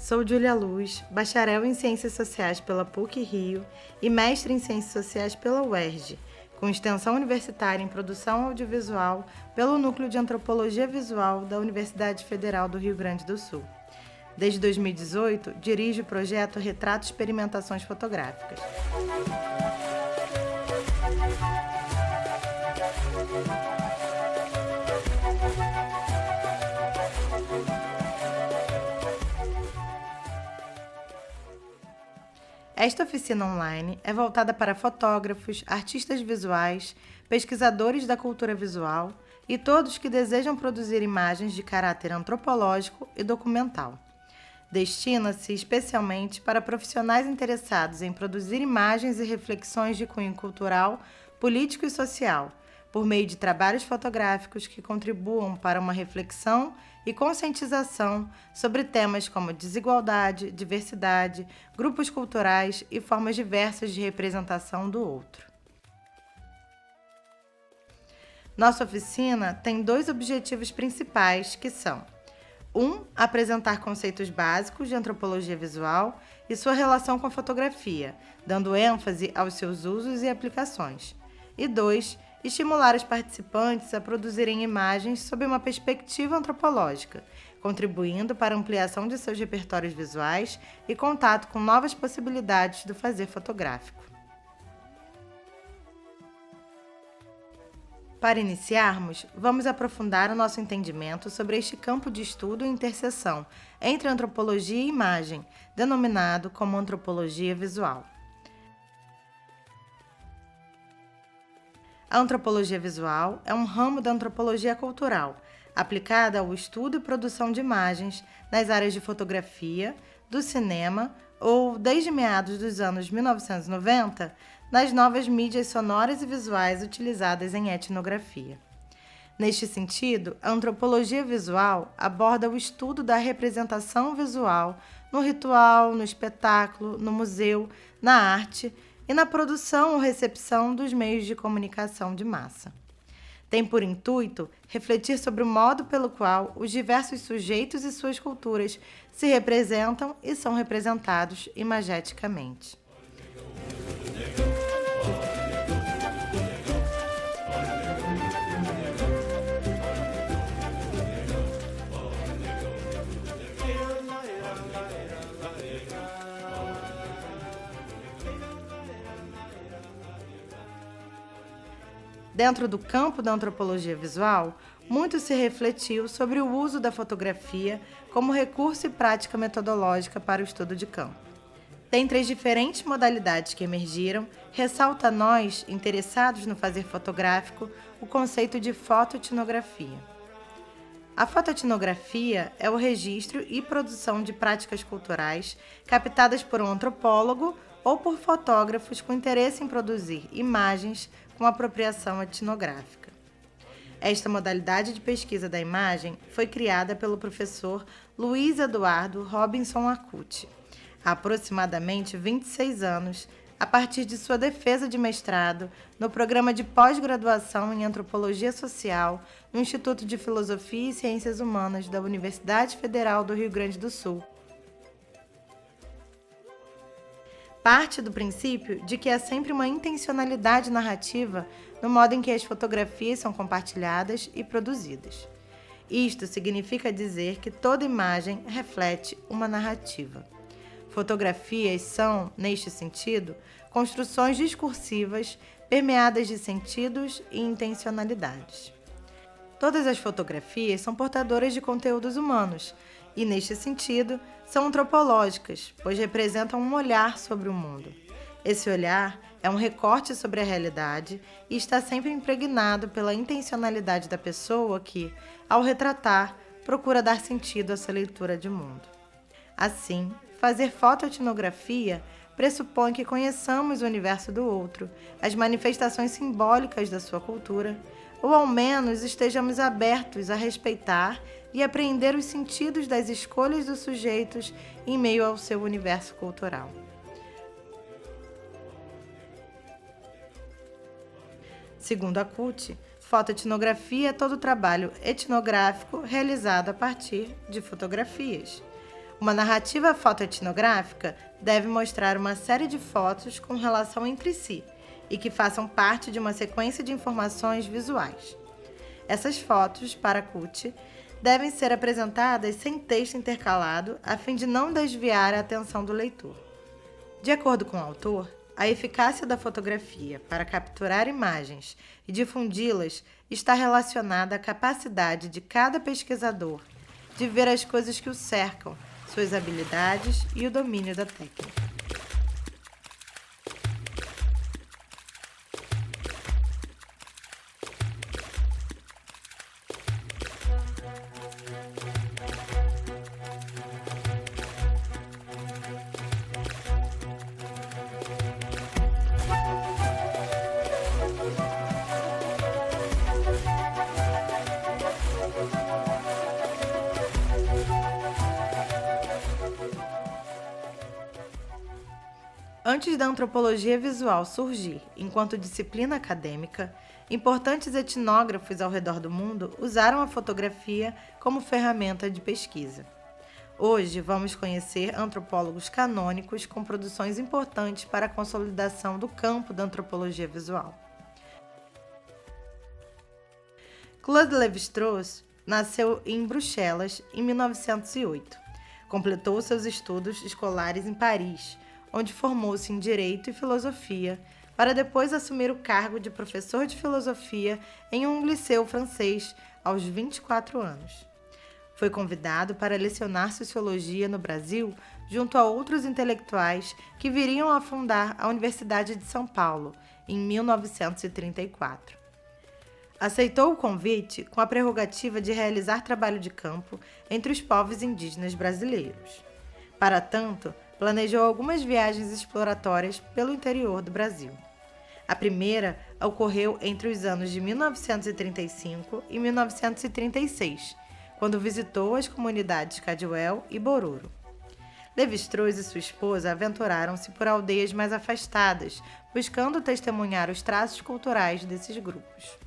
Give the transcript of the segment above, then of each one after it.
Sou Júlia Luz, bacharel em Ciências Sociais pela PUC-Rio e mestre em Ciências Sociais pela UERJ, com extensão universitária em Produção Audiovisual pelo Núcleo de Antropologia Visual da Universidade Federal do Rio Grande do Sul. Desde 2018, dirijo o projeto Retrato Experimentações Fotográficas. Esta oficina online é voltada para fotógrafos, artistas visuais, pesquisadores da cultura visual e todos que desejam produzir imagens de caráter antropológico e documental. Destina-se especialmente para profissionais interessados em produzir imagens e reflexões de cunho cultural, político e social, por meio de trabalhos fotográficos que contribuam para uma reflexão e conscientização sobre temas como desigualdade, diversidade, grupos culturais e formas diversas de representação do outro. Nossa oficina tem 2 objetivos principais, que são: 1. Apresentar conceitos básicos de antropologia visual e sua relação com a fotografia, dando ênfase aos seus usos e aplicações. E 2. Estimular os participantes a produzirem imagens sob uma perspectiva antropológica, contribuindo para a ampliação de seus repertórios visuais e contato com novas possibilidades do fazer fotográfico. Para iniciarmos, vamos aprofundar o nosso entendimento sobre este campo de estudo e interseção entre antropologia e imagem, denominado como antropologia visual. A antropologia visual é um ramo da antropologia cultural, aplicada ao estudo e produção de imagens nas áreas de fotografia, do cinema ou, desde meados dos anos 1990, nas novas mídias sonoras e visuais utilizadas em etnografia. Neste sentido, a antropologia visual aborda o estudo da representação visual no ritual, no espetáculo, no museu, na arte e na produção ou recepção dos meios de comunicação de massa. Tem por intuito refletir sobre o modo pelo qual os diversos sujeitos e suas culturas se representam e são representados imageticamente. Dentro do campo da antropologia visual, muito se refletiu sobre o uso da fotografia como recurso e prática metodológica para o estudo de campo. Dentre as diferentes modalidades que emergiram, ressalta a nós, interessados no fazer fotográfico, o conceito de fotoetnografia. A fotoetnografia é o registro e produção de práticas culturais captadas por um antropólogo ou por fotógrafos com interesse em produzir imagens com apropriação etnográfica. Esta modalidade de pesquisa da imagem foi criada pelo professor Luiz Eduardo Robinson Acuti, há aproximadamente 26 anos, a partir de sua defesa de mestrado no programa de pós-graduação em Antropologia Social no Instituto de Filosofia e Ciências Humanas da Universidade Federal do Rio Grande do Sul. Parte do princípio de que há sempre uma intencionalidade narrativa no modo em que as fotografias são compartilhadas e produzidas. Isto significa dizer que toda imagem reflete uma narrativa. Fotografias são, neste sentido, construções discursivas permeadas de sentidos e intencionalidades. Todas as fotografias são portadoras de conteúdos humanos e, neste sentido, são antropológicas, pois representam um olhar sobre o mundo. Esse olhar é um recorte sobre a realidade e está sempre impregnado pela intencionalidade da pessoa que, ao retratar, procura dar sentido a essa leitura de mundo. Assim, fazer fotoetnografia pressupõe que conheçamos o universo do outro, as manifestações simbólicas da sua cultura, ou ao menos estejamos abertos a respeitar e apreender os sentidos das escolhas dos sujeitos em meio ao seu universo cultural. Segundo Acuti, fotoetnografia é todo o trabalho etnográfico realizado a partir de fotografias. Uma narrativa fotoetnográfica deve mostrar uma série de fotos com relação entre si e que façam parte de uma sequência de informações visuais. Essas fotos, para Kutti, devem ser apresentadas sem texto intercalado, a fim de não desviar a atenção do leitor. De acordo com o autor, a eficácia da fotografia para capturar imagens e difundi-las está relacionada à capacidade de cada pesquisador de ver as coisas que o cercam, suas habilidades e o domínio da técnica. Antes da antropologia visual surgir enquanto disciplina acadêmica, importantes etnógrafos ao redor do mundo usaram a fotografia como ferramenta de pesquisa. Hoje vamos conhecer antropólogos canônicos com produções importantes para a consolidação do campo da antropologia visual. Claude Lévi-Strauss nasceu em Bruxelas em 1908. Completou seus estudos escolares em Paris, onde formou-se em Direito e Filosofia, para depois assumir o cargo de professor de filosofia em um liceu francês aos 24 anos. Foi convidado para lecionar Sociologia no Brasil junto a outros intelectuais que viriam a fundar a Universidade de São Paulo, em 1934. Aceitou o convite com a prerrogativa de realizar trabalho de campo entre os povos indígenas brasileiros. Para tanto, planejou algumas viagens exploratórias pelo interior do Brasil. A primeira ocorreu entre os anos de 1935 e 1936, quando visitou as comunidades Caduel e Bororo. Lévi-Strauss e sua esposa aventuraram-se por aldeias mais afastadas, buscando testemunhar os traços culturais desses grupos.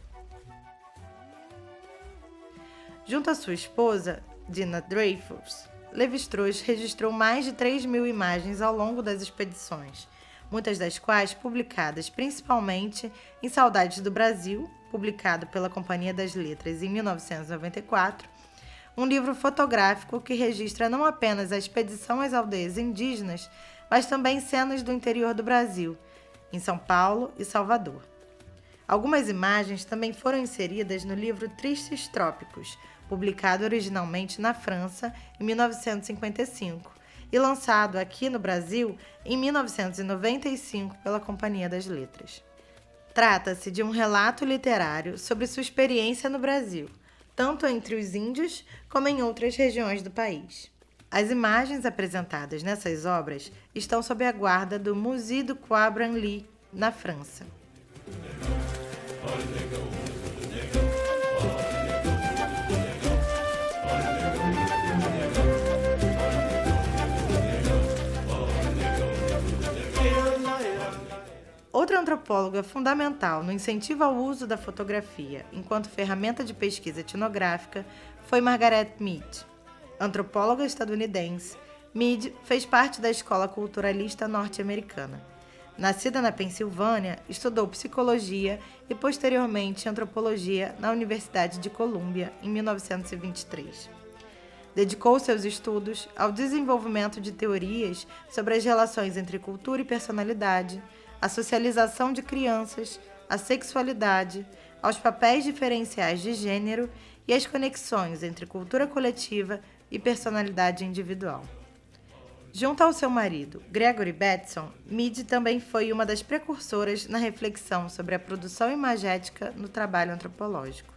Junto à sua esposa, Dinah Dreyfus, Lévi-Strauss registrou mais de 3.000 imagens ao longo das expedições, muitas das quais publicadas principalmente em Saudades do Brasil, publicado pela Companhia das Letras em 1994, um livro fotográfico que registra não apenas a expedição às aldeias indígenas, mas também cenas do interior do Brasil, em São Paulo e Salvador. Algumas imagens também foram inseridas no livro Tristes Trópicos, publicado originalmente na França em 1955 e lançado aqui no Brasil em 1995 pela Companhia das Letras. Trata-se de um relato literário sobre sua experiência no Brasil, tanto entre os índios como em outras regiões do país. As imagens apresentadas nessas obras estão sob a guarda do Musée du Quai Branly, na França. Outra antropóloga fundamental no incentivo ao uso da fotografia enquanto ferramenta de pesquisa etnográfica foi Margaret Mead. Antropóloga estadunidense, Mead fez parte da escola culturalista norte-americana. Nascida na Pensilvânia, estudou psicologia e posteriormente antropologia na Universidade de Colômbia em 1923. Dedicou seus estudos ao desenvolvimento de teorias sobre as relações entre cultura e personalidade, a socialização de crianças, a sexualidade, aos papéis diferenciais de gênero e as conexões entre cultura coletiva e personalidade individual. Junto ao seu marido, Gregory Bateson, Mead também foi uma das precursoras na reflexão sobre a produção imagética no trabalho antropológico.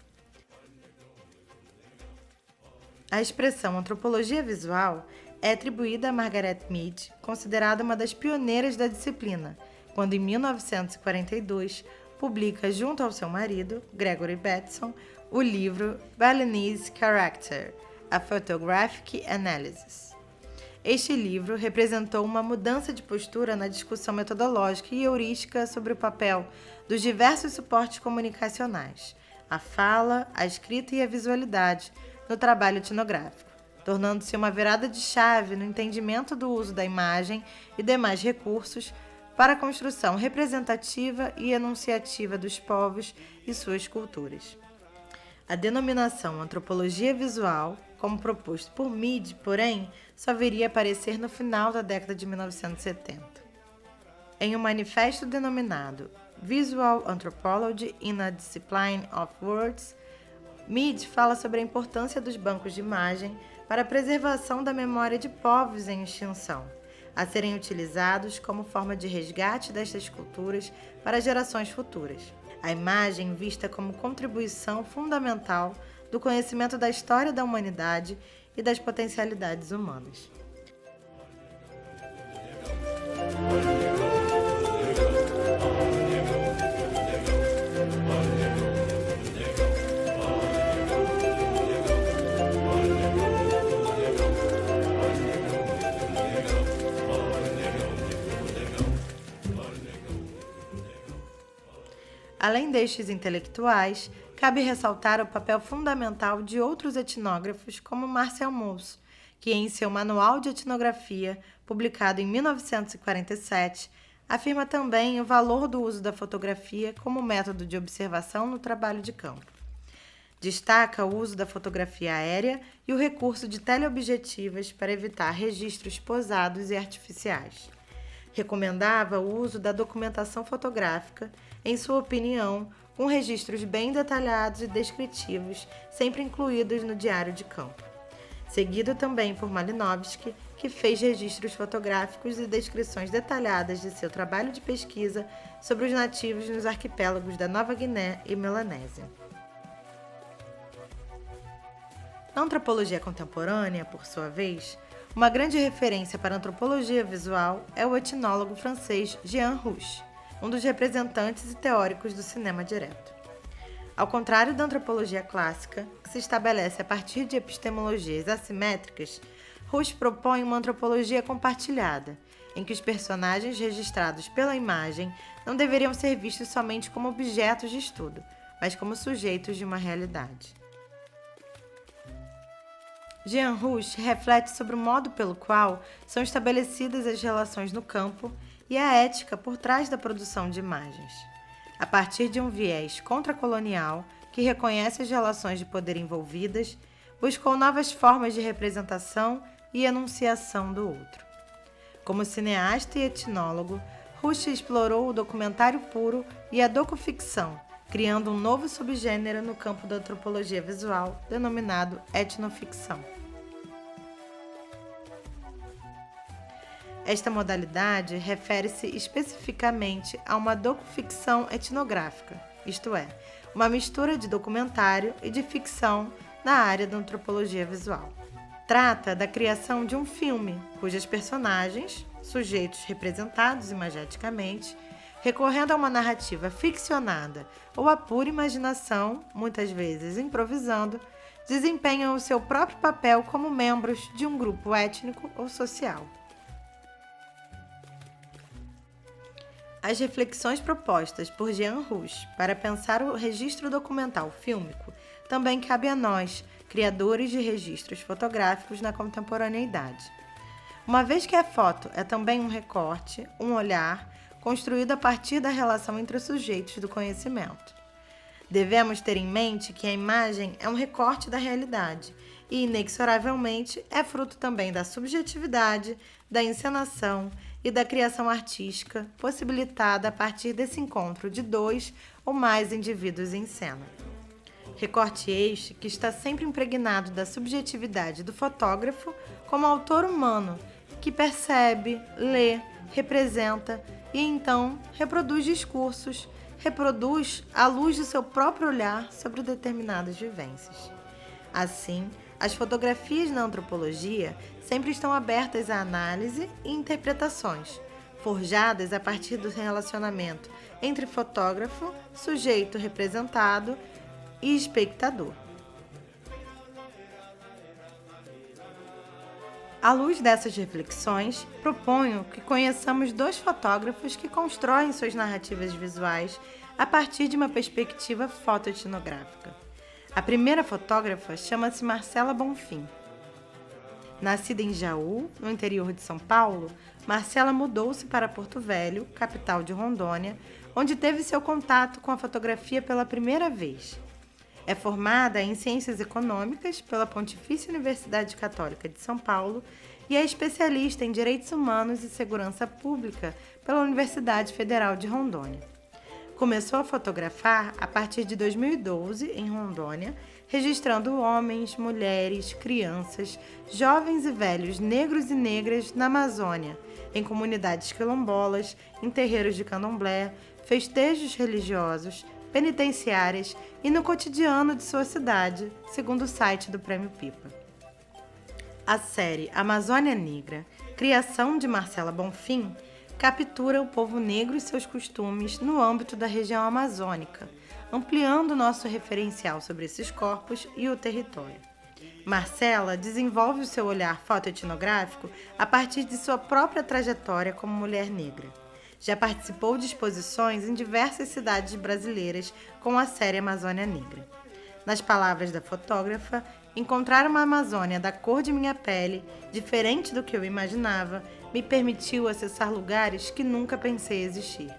A expressão antropologia visual é atribuída a Margaret Mead, considerada uma das pioneiras da disciplina, quando em 1942 publica junto ao seu marido, Gregory Bateson, o livro Balinese Character, A Photographic Analysis. Este livro representou uma mudança de postura na discussão metodológica e heurística sobre o papel dos diversos suportes comunicacionais, a fala, a escrita e a visualidade, no trabalho etnográfico, tornando-se uma virada de chave no entendimento do uso da imagem e demais recursos para a construção representativa e enunciativa dos povos e suas culturas. A denominação antropologia visual, como proposto por Mead, porém, só viria a aparecer no final da década de 1970. Em um manifesto denominado Visual Anthropology in a Discipline of Words, Mead fala sobre a importância dos bancos de imagem para a preservação da memória de povos em extinção, a serem utilizados como forma de resgate destas culturas para gerações futuras. A imagem vista como contribuição fundamental do conhecimento da história da humanidade e das potencialidades humanas. Além destes intelectuais, cabe ressaltar o papel fundamental de outros etnógrafos como Marcel Mauss, que em seu Manual de Etnografia, publicado em 1947, afirma também o valor do uso da fotografia como método de observação no trabalho de campo. Destaca o uso da fotografia aérea e o recurso de teleobjetivas para evitar registros posados e artificiais. Recomendava o uso da documentação fotográfica, em sua opinião, com registros bem detalhados e descritivos, sempre incluídos no diário de campo. Seguido também por Malinowski, que fez registros fotográficos e descrições detalhadas de seu trabalho de pesquisa sobre os nativos nos arquipélagos da Nova Guiné e Melanésia. Na antropologia contemporânea, por sua vez, uma grande referência para a antropologia visual é o etnólogo francês Jean Rouch, um dos representantes e teóricos do cinema direto. Ao contrário da antropologia clássica, que se estabelece a partir de epistemologias assimétricas, Rouch propõe uma antropologia compartilhada, em que os personagens registrados pela imagem não deveriam ser vistos somente como objetos de estudo, mas como sujeitos de uma realidade. Jean Rouch reflete sobre o modo pelo qual são estabelecidas as relações no campo e a ética por trás da produção de imagens. A partir de um viés contracolonial que reconhece as relações de poder envolvidas, buscou novas formas de representação e enunciação do outro. Como cineasta e etnólogo, Rouch explorou o documentário puro e a docuficção, criando um novo subgênero no campo da antropologia visual, denominado etnoficção. Esta modalidade refere-se especificamente a uma docuficção etnográfica, isto é, uma mistura de documentário e de ficção na área da antropologia visual. Trata da criação de um filme, cujas personagens, sujeitos representados imageticamente, recorrendo a uma narrativa ficcionada ou a pura imaginação, muitas vezes improvisando, desempenham o seu próprio papel como membros de um grupo étnico ou social. As reflexões propostas por Jean Rouch para pensar o registro documental fílmico também cabe a nós, criadores de registros fotográficos na contemporaneidade. Uma vez que a foto é também um recorte, um olhar, construído a partir da relação entre os sujeitos do conhecimento. Devemos ter em mente que a imagem é um recorte da realidade e, inexoravelmente, é fruto também da subjetividade, da encenação e da criação artística, possibilitada a partir desse encontro de dois ou mais indivíduos em cena. Recorte este que está sempre impregnado da subjetividade do fotógrafo como autor humano, que percebe, lê, representa e então reproduz discursos, reproduz à luz do seu próprio olhar sobre determinadas vivências. Assim, as fotografias na antropologia sempre estão abertas à análise e interpretações, forjadas a partir do relacionamento entre fotógrafo, sujeito representado e espectador. À luz dessas reflexões, proponho que conheçamos dois fotógrafos que constroem suas narrativas visuais a partir de uma perspectiva fotoetnográfica. A primeira fotógrafa chama-se Marcela Bonfim. Nascida em Jaú, no interior de São Paulo, Marcela mudou-se para Porto Velho, capital de Rondônia, onde teve seu contato com a fotografia pela primeira vez. É formada em Ciências Econômicas pela Pontifícia Universidade Católica de São Paulo e é especialista em Direitos Humanos e Segurança Pública pela Universidade Federal de Rondônia. Começou a fotografar a partir de 2012 em Rondônia, registrando homens, mulheres, crianças, jovens e velhos negros e negras na Amazônia, em comunidades quilombolas, em terreiros de candomblé, festejos religiosos, penitenciárias e no cotidiano de sua cidade, segundo o site do Prêmio Pipa. A série Amazônia Negra, criação de Marcela Bonfim, captura o povo negro e seus costumes no âmbito da região amazônica, ampliando nosso referencial sobre esses corpos e o território. Marcela desenvolve o seu olhar fotoetnográfico a partir de sua própria trajetória como mulher negra. Já participou de exposições em diversas cidades brasileiras com a série Amazônia Negra. Nas palavras da fotógrafa, encontrar uma Amazônia da cor de minha pele, diferente do que eu imaginava, me permitiu acessar lugares que nunca pensei existir.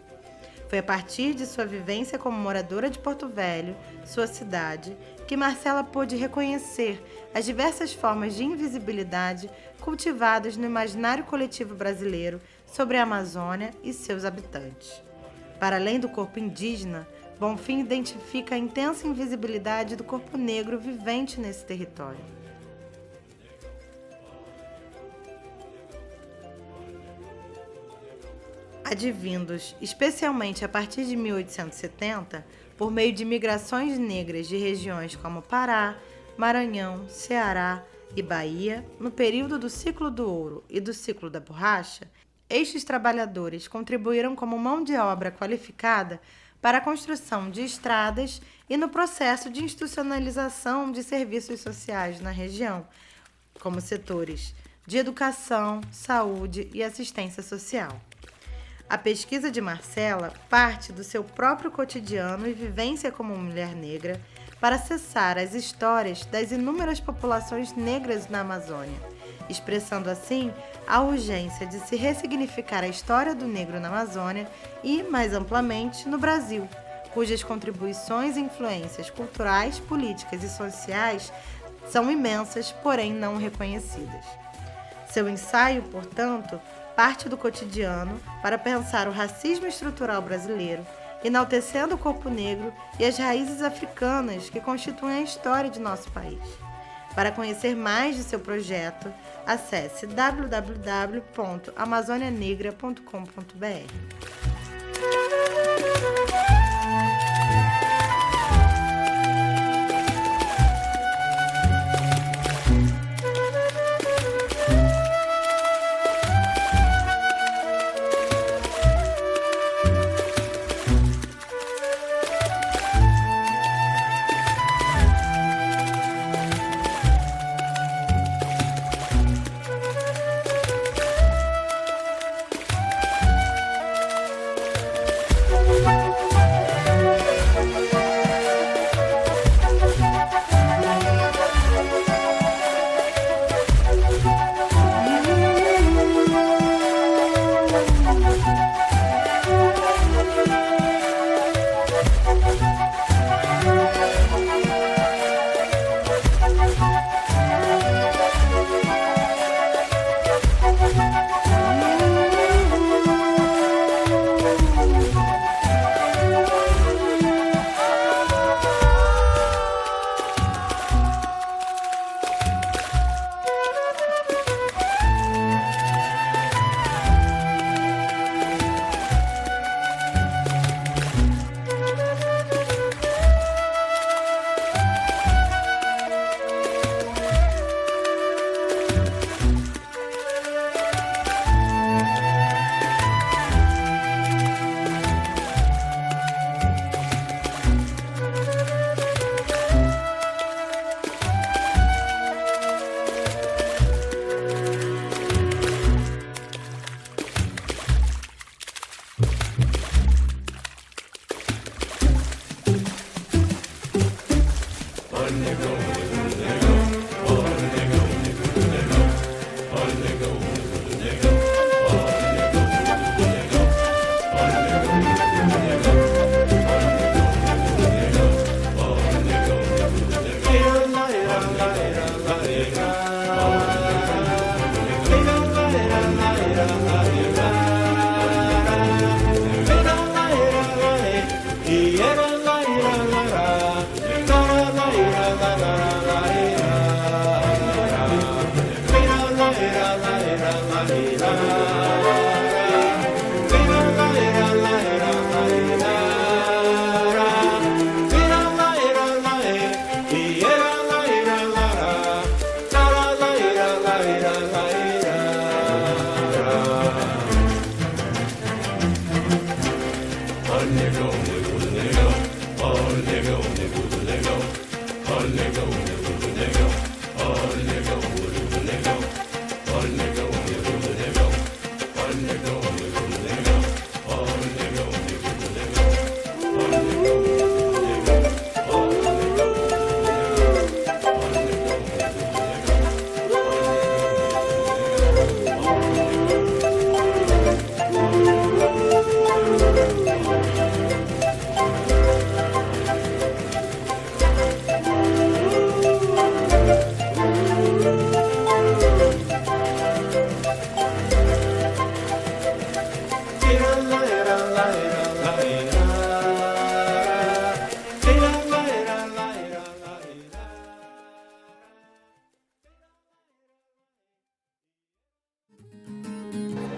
Foi a partir de sua vivência como moradora de Porto Velho, sua cidade, que Marcela pôde reconhecer as diversas formas de invisibilidade cultivadas no imaginário coletivo brasileiro sobre a Amazônia e seus habitantes. Para além do corpo indígena, Bonfim identifica a intensa invisibilidade do corpo negro vivente nesse território. Advindos, especialmente a partir de 1870, por meio de migrações negras de regiões como Pará, Maranhão, Ceará e Bahia, no período do ciclo do ouro e do ciclo da borracha, estes trabalhadores contribuíram como mão de obra qualificada para a construção de estradas e no processo de institucionalização de serviços sociais na região, como setores de educação, saúde e assistência social. A pesquisa de Marcela parte do seu próprio cotidiano e vivência como mulher negra para acessar as histórias das inúmeras populações negras na Amazônia, expressando assim a urgência de se ressignificar a história do negro na Amazônia e, mais amplamente, no Brasil, cujas contribuições e influências culturais, políticas e sociais são imensas, porém não reconhecidas. Seu ensaio, portanto, parte do cotidiano para pensar o racismo estrutural brasileiro, enaltecendo o corpo negro e as raízes africanas que constituem a história de nosso país. Para conhecer mais de seu projeto, acesse www.amazonianegra.com.br.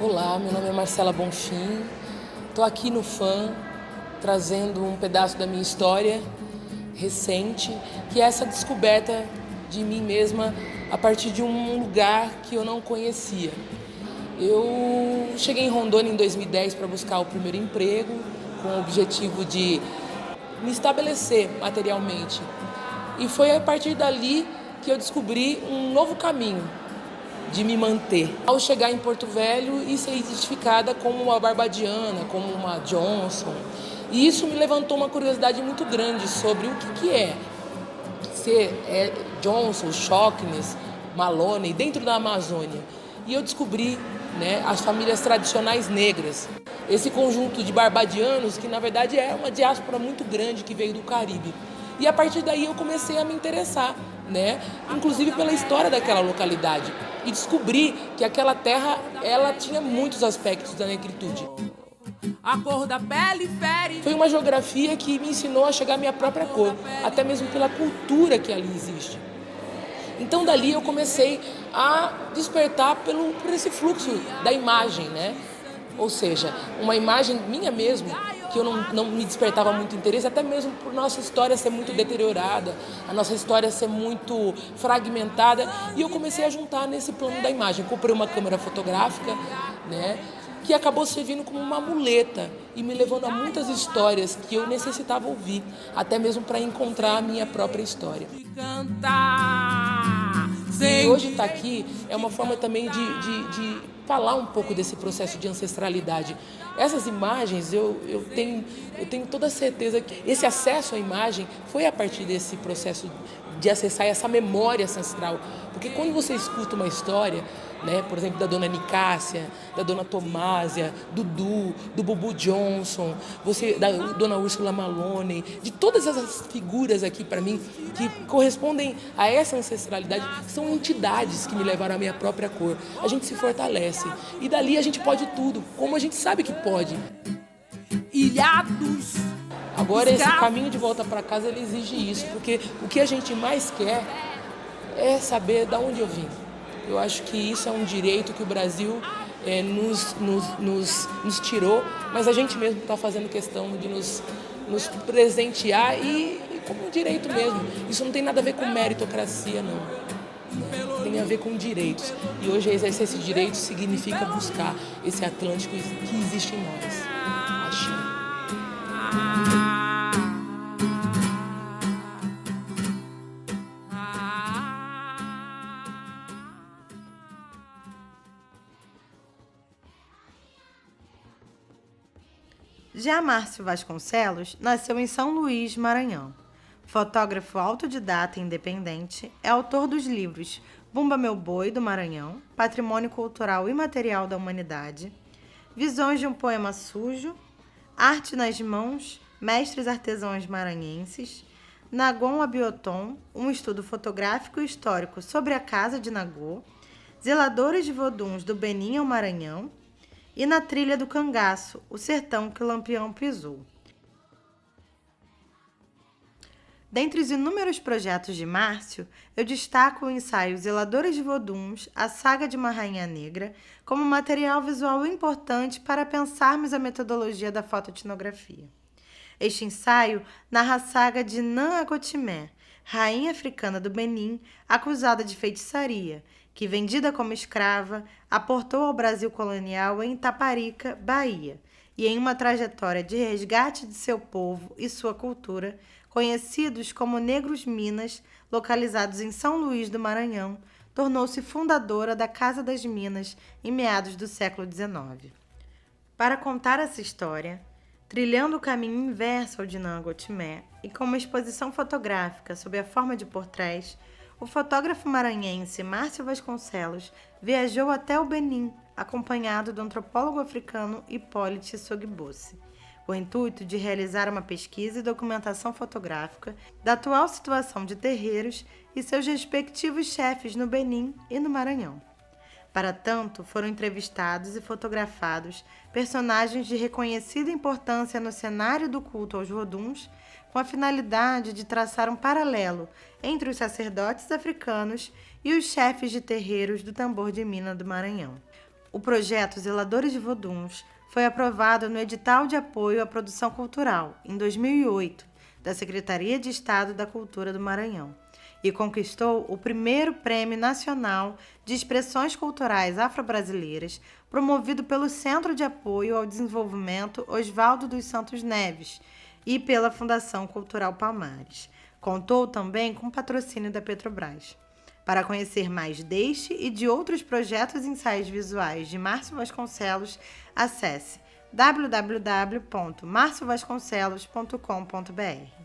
Olá, meu nome é Marcela Bonfim, estou aqui no FAM trazendo um pedaço da minha história recente, que é essa descoberta de mim mesma a partir de um lugar que eu não conhecia. Eu cheguei em Rondônia em 2010 para buscar o primeiro emprego, com o objetivo de me estabelecer materialmente. E foi a partir dali que eu descobri um novo caminho de me manter. Ao chegar em Porto Velho e ser identificada como uma barbadiana, como uma Johnson. E isso me levantou uma curiosidade muito grande sobre o que é ser Johnson, Shockness, Maloney dentro da Amazônia. E eu descobri, as famílias tradicionais negras. Esse conjunto de barbadianos que na verdade é uma diáspora muito grande que veio do Caribe. E a partir daí eu comecei a me interessar, inclusive pela história daquela localidade. E descobri que aquela terra, ela tinha muitos aspectos da negritude. A cor da pele fere. Foi uma geografia que me ensinou a chegar à minha própria cor, até mesmo pela cultura que ali existe. Então dali eu comecei a despertar por esse fluxo da imagem, Ou seja, uma imagem minha mesmo, que eu não me despertava muito interesse, até mesmo por nossa história ser muito deteriorada, a nossa história ser muito fragmentada, e eu comecei a juntar nesse plano da imagem. Comprei uma câmera fotográfica, que acabou servindo como uma muleta e me levando a muitas histórias que eu necessitava ouvir, até mesmo para encontrar a minha própria história. E hoje estar aqui é uma forma também de falar um pouco desse processo de ancestralidade. Essas imagens, eu tenho toda a certeza que esse acesso à imagem foi a partir desse processo de acessar essa memória ancestral. Porque quando você escuta uma história, por exemplo, da dona Nicásia, da dona Tomásia, Dudu, do Bubu Johnson, da dona Úrsula Maloney, de todas essas figuras aqui para mim que correspondem a essa ancestralidade, são entidades que me levaram à minha própria cor. A gente se fortalece e dali a gente pode tudo, como a gente sabe que pode. Ilhados. Agora esse caminho de volta para casa ele exige isso, porque o que a gente mais quer é saber de onde eu vim. Eu acho que isso é um direito que o Brasil nos tirou, mas a gente mesmo está fazendo questão de nos presentear e como um direito mesmo. Isso não tem nada a ver com meritocracia, não. Tem a ver com direitos. E hoje exercer esse direito significa buscar esse Atlântico que existe em nós. Axé. Já Márcio Vasconcelos nasceu em São Luís, Maranhão. Fotógrafo autodidata e independente, é autor dos livros Bumba Meu Boi, do Maranhão, Patrimônio Cultural Imaterial da Humanidade, Visões de um Poema Sujo, Arte nas Mãos, Mestres Artesãos Maranhenses, Nagon Abioton, um estudo fotográfico e histórico sobre a Casa de Nagô, Zeladores de Voduns do Benim ao Maranhão, e Na Trilha do Cangaço, o sertão que Lampião pisou. Dentre os inúmeros projetos de Márcio, eu destaco o ensaio Zeladores de Voduns, a saga de uma rainha negra, como material visual importante para pensarmos a metodologia da fotoetnografia. Este ensaio narra a saga de Nan Agotimé, rainha africana do Benim, acusada de feitiçaria, que, vendida como escrava, aportou ao Brasil colonial em Itaparica, Bahia, e em uma trajetória de resgate de seu povo e sua cultura, conhecidos como Negros Minas, localizados em São Luís do Maranhão, tornou-se fundadora da Casa das Minas em meados do século XIX. Para contar essa história, trilhando o caminho inverso ao de Nangotimé e com uma exposição fotográfica sob a forma de portréis, o fotógrafo maranhense Márcio Vasconcelos viajou até o Benim, acompanhado do antropólogo africano Hipólite Sogbose, com o intuito de realizar uma pesquisa e documentação fotográfica da atual situação de terreiros e seus respectivos chefes no Benim e no Maranhão. Para tanto, foram entrevistados e fotografados personagens de reconhecida importância no cenário do culto aos Voduns, com a finalidade de traçar um paralelo entre os sacerdotes africanos e os chefes de terreiros do tambor de Minas do Maranhão. O projeto Zeladores de Voduns foi aprovado no edital de apoio à produção cultural, em 2008, da Secretaria de Estado da Cultura do Maranhão, e conquistou o primeiro Prêmio Nacional de Expressões Culturais Afro-Brasileiras, promovido pelo Centro de Apoio ao Desenvolvimento Oswaldo dos Santos Neves e pela Fundação Cultural Palmares. Contou também com patrocínio da Petrobras. Para conhecer mais deste e de outros projetos e ensaios visuais de Márcio Vasconcelos, acesse www.marciovasconcelos.com.br.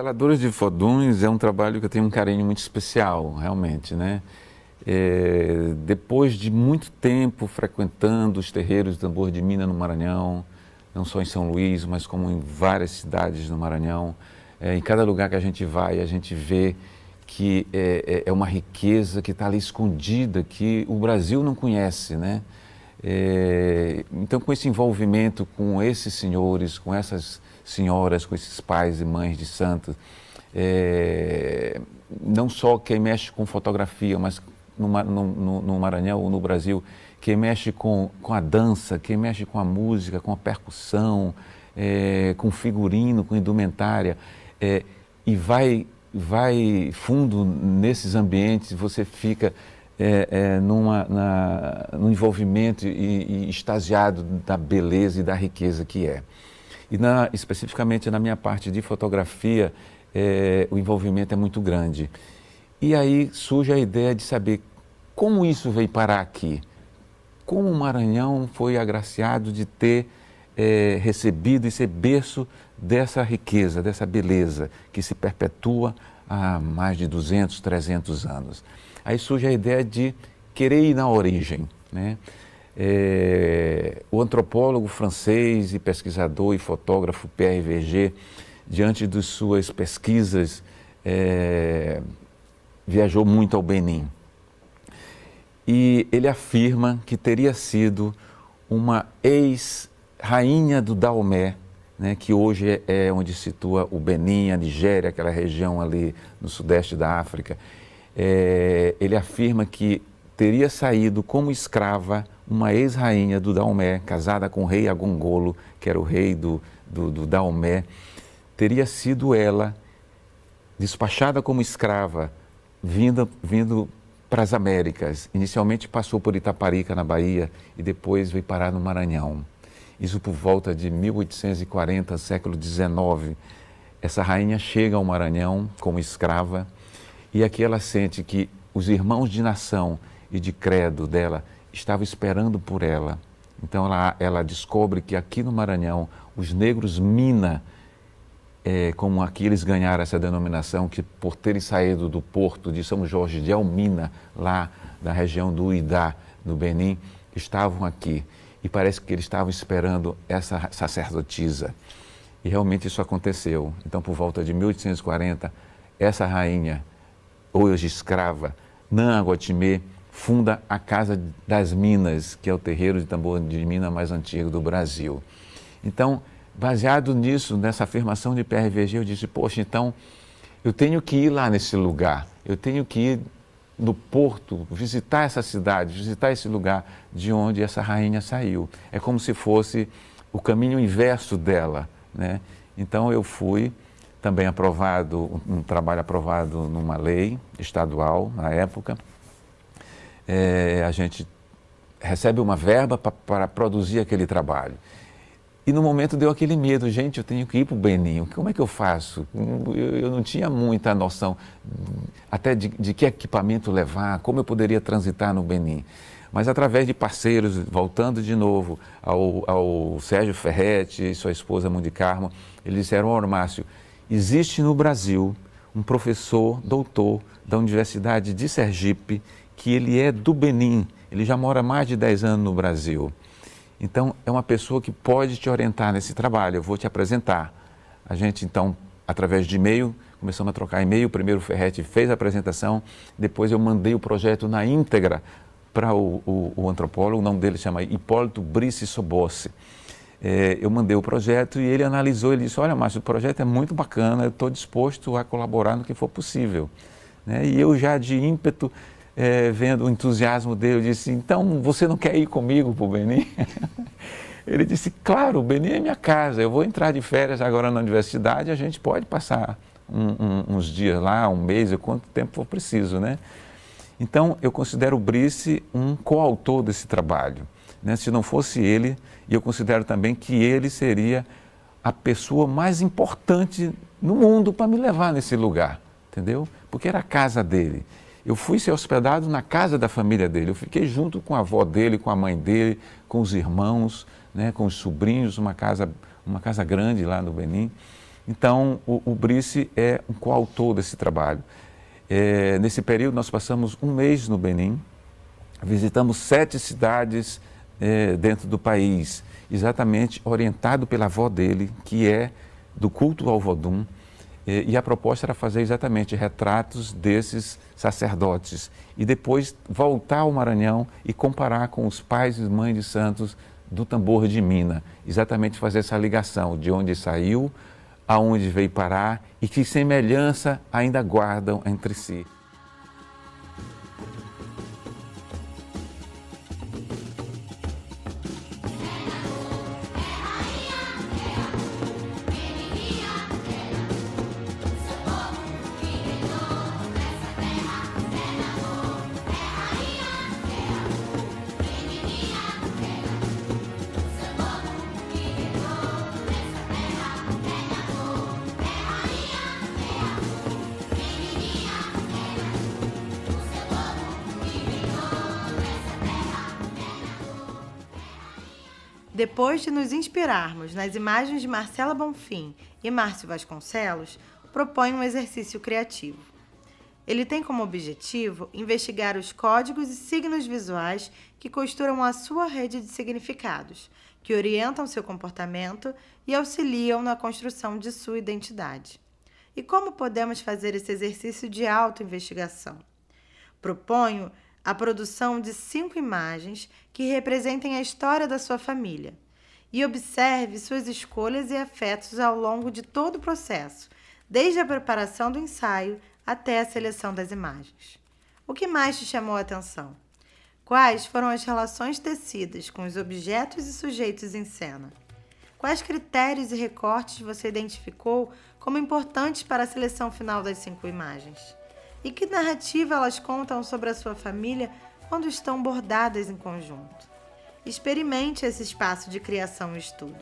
Escaladores de Foduns é um trabalho que eu tenho um carinho muito especial, realmente, né? Depois de muito tempo frequentando os terreiros de tambor de Minas no Maranhão, não só em São Luís, mas como em várias cidades no Maranhão, em cada lugar que a gente vai, a gente vê que é uma riqueza que está ali escondida, que o Brasil não conhece, né? Então, com esse envolvimento com esses senhores, com essas senhoras, com esses pais e mães de santos, não só quem mexe com fotografia, mas no Maranhão ou no Brasil, quem mexe com a dança, quem mexe com a música, com a percussão, com figurino, com indumentária, e vai fundo nesses ambientes, você fica num envolvimento e extasiado da beleza e da riqueza que é. E especificamente na minha parte de fotografia, o envolvimento é muito grande. E aí surge a ideia de saber como isso veio parar aqui. Como o Maranhão foi agraciado de ter recebido e ser berço dessa riqueza, dessa beleza que se perpetua há mais de 200, 300 anos. Aí surge a ideia de querer ir na origem, né? O antropólogo francês e pesquisador e fotógrafo Pierre Verger, diante de suas pesquisas, viajou muito ao Benin. E ele afirma que teria sido uma ex-rainha do Daomé, né, que hoje é onde se situa o Benin, a Nigéria, aquela região ali no sudeste da África. Ele afirma que teria saído como escrava uma ex-rainha do Daomé, casada com o rei Agongolo, que era o rei do Daomé. Teria sido ela, despachada como escrava, vindo para as Américas. Inicialmente passou por Itaparica, na Bahia, e depois veio parar no Maranhão. Isso por volta de 1840, século XIX. Essa rainha chega ao Maranhão como escrava, e aqui ela sente que os irmãos de nação e de credo dela estavam esperando por ela. Então ela descobre que aqui no Maranhão os negros mina, como aqui eles ganharam essa denominação, que por terem saído do porto de São Jorge de Elmina, lá da região do Uidá, no Benin, estavam aqui. E parece que eles estavam esperando essa sacerdotisa. E realmente isso aconteceu. Então, por volta de 1840, essa rainha, hoje escrava, Nã Agotimê, funda a Casa das Minas, que é o terreiro de tambor de Minas mais antigo do Brasil. Então, baseado nisso, nessa afirmação de Pierre Verger, eu disse, poxa, então eu tenho que ir lá nesse lugar, eu tenho que ir no porto, visitar essa cidade, visitar esse lugar de onde essa rainha saiu. É como se fosse o caminho inverso dela, né? Então eu fui, também aprovado, um trabalho aprovado numa lei estadual na época. A gente recebe uma verba para produzir aquele trabalho. E no momento deu aquele medo, gente, eu tenho que ir para o Benin, como é que eu faço? Eu não tinha muita noção até de que equipamento levar, como eu poderia transitar no Benin. Mas através de parceiros, voltando de novo ao Sérgio Ferretti e sua esposa Mundi Carmo, eles disseram, ó, Márcio, existe no Brasil um professor, doutor da Universidade de Sergipe, que ele é do Benin, ele já mora há mais de 10 anos no Brasil. Então, é uma pessoa que pode te orientar nesse trabalho, eu vou te apresentar. A gente, então, através de e-mail, começamos a trocar e-mail, primeiro o Ferretti fez a apresentação, depois eu mandei o projeto na íntegra para o antropólogo, o nome dele chama Hipólito Brice Sobossi. Eu mandei o projeto e ele analisou, ele disse, olha, Márcio, o projeto é muito bacana, eu estou disposto a colaborar no que for possível. Né? E eu já de ímpeto, vendo o entusiasmo dele, eu disse, então você não quer ir comigo para o Benin? Ele disse, claro, o Benin é minha casa, eu vou entrar de férias agora na universidade, a gente pode passar uns dias lá, um mês, ou quanto tempo for preciso, né? Então, eu considero o Brice um coautor desse trabalho, né? Se não fosse ele, e eu considero também que ele seria a pessoa mais importante no mundo para me levar nesse lugar, entendeu? Porque era a casa dele. Eu fui ser hospedado na casa da família dele, eu fiquei junto com a avó dele, com a mãe dele, com os irmãos, né, com os sobrinhos, uma casa grande lá no Benin. Então, o Brice é um coautor desse trabalho. Nesse período, nós passamos um mês no Benin, visitamos 7 cidades dentro do país, exatamente orientado pela avó dele, que é do culto ao Vodum, e a proposta era fazer exatamente retratos desses sacerdotes e depois voltar ao Maranhão e comparar com os pais e mães de santos do tambor de Mina, exatamente fazer essa ligação de onde saiu, aonde veio parar e que semelhança ainda guardam entre si. Depois de nos inspirarmos nas imagens de Marcela Bonfim e Márcio Vasconcelos, propõe um exercício criativo. Ele tem como objetivo investigar os códigos e signos visuais que costuram a sua rede de significados, que orientam seu comportamento e auxiliam na construção de sua identidade. E como podemos fazer esse exercício de autoinvestigação? Proponho a produção de 5 imagens que representem a história da sua família e observe suas escolhas e afetos ao longo de todo o processo, desde a preparação do ensaio até a seleção das imagens. O que mais te chamou a atenção? Quais foram as relações tecidas com os objetos e sujeitos em cena? Quais critérios e recortes você identificou como importantes para a seleção final das 5 imagens? E que narrativa elas contam sobre a sua família quando estão bordadas em conjunto? Experimente esse espaço de criação e estudo.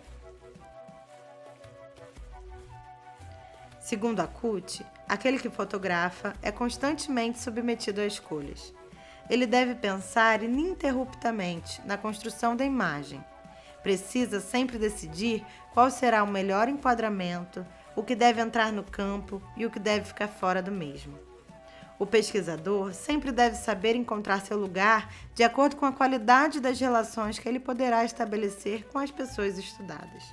Segundo a CUT, aquele que fotografa é constantemente submetido a escolhas. Ele deve pensar ininterruptamente na construção da imagem. Precisa sempre decidir qual será o melhor enquadramento, o que deve entrar no campo e o que deve ficar fora do mesmo. O pesquisador sempre deve saber encontrar seu lugar de acordo com a qualidade das relações que ele poderá estabelecer com as pessoas estudadas.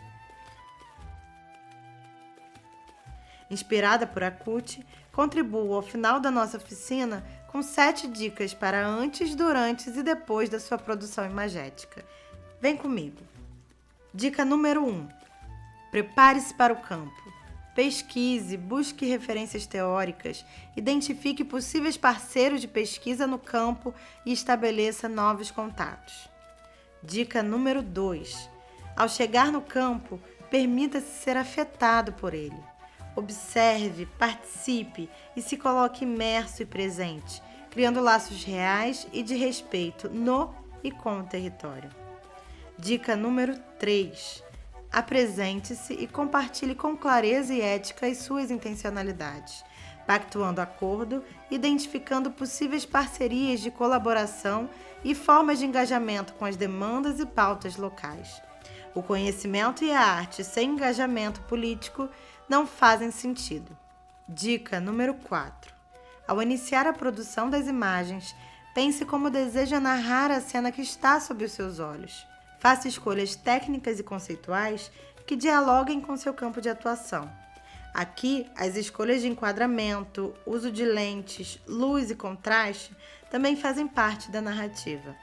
Inspirada por ACUT, contribuo ao final da nossa oficina com 7 dicas para antes, durante e depois da sua produção imagética. Vem comigo! Dica número 1. Prepare-se para o campo. Pesquise, busque referências teóricas, identifique possíveis parceiros de pesquisa no campo e estabeleça novos contatos. Dica número 2. Ao chegar no campo, permita-se ser afetado por ele. Observe, participe e se coloque imerso e presente, criando laços reais e de respeito no e com o território. Dica número 3. Apresente-se e compartilhe com clareza e ética as suas intencionalidades, pactuando acordo, identificando possíveis parcerias de colaboração e formas de engajamento com as demandas e pautas locais. O conhecimento e a arte sem engajamento político não fazem sentido. Dica número 4. Ao iniciar a produção das imagens, pense como deseja narrar a cena que está sob os seus olhos. Faça escolhas técnicas e conceituais que dialoguem com seu campo de atuação. Aqui, as escolhas de enquadramento, uso de lentes, luz e contraste também fazem parte da narrativa.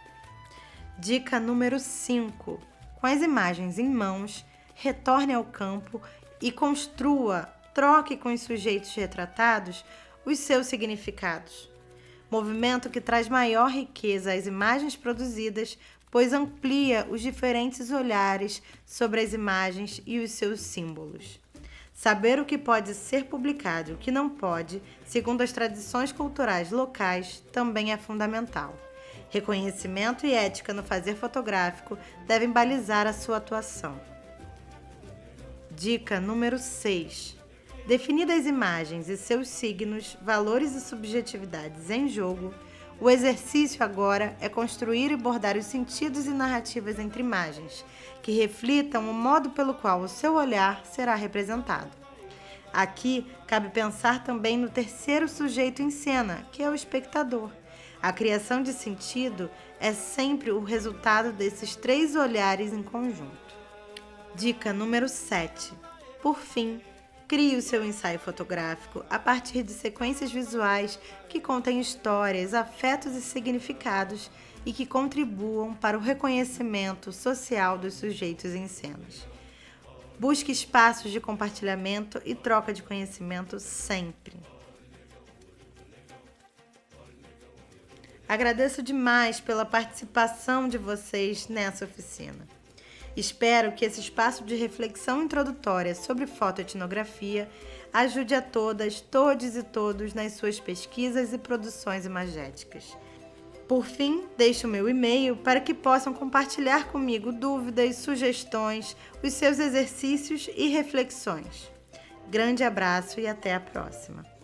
Dica número 5. Com as imagens em mãos, retorne ao campo e construa, troque com os sujeitos retratados os seus significados. Movimento que traz maior riqueza às imagens produzidas, pois amplia os diferentes olhares sobre as imagens e os seus símbolos. Saber o que pode ser publicado e o que não pode, segundo as tradições culturais locais, também é fundamental. Reconhecimento e ética no fazer fotográfico devem balizar a sua atuação. Dica número 6. Definidas as imagens e seus signos, valores e subjetividades em jogo, o exercício agora é construir e bordar os sentidos e narrativas entre imagens, que reflitam o modo pelo qual o seu olhar será representado. Aqui, cabe pensar também no terceiro sujeito em cena, que é o espectador. A criação de sentido é sempre o resultado desses 3 olhares em conjunto. Dica número 7. Por fim, crie o seu ensaio fotográfico a partir de sequências visuais que contêm histórias, afetos e significados e que contribuam para o reconhecimento social dos sujeitos em cenas. Busque espaços de compartilhamento e troca de conhecimento sempre. Agradeço demais pela participação de vocês nessa oficina. Espero que esse espaço de reflexão introdutória sobre fotoetnografia ajude a todas, todes e todos nas suas pesquisas e produções imagéticas. Por fim, deixo o meu e-mail para que possam compartilhar comigo dúvidas, sugestões, os seus exercícios e reflexões. Grande abraço e até a próxima!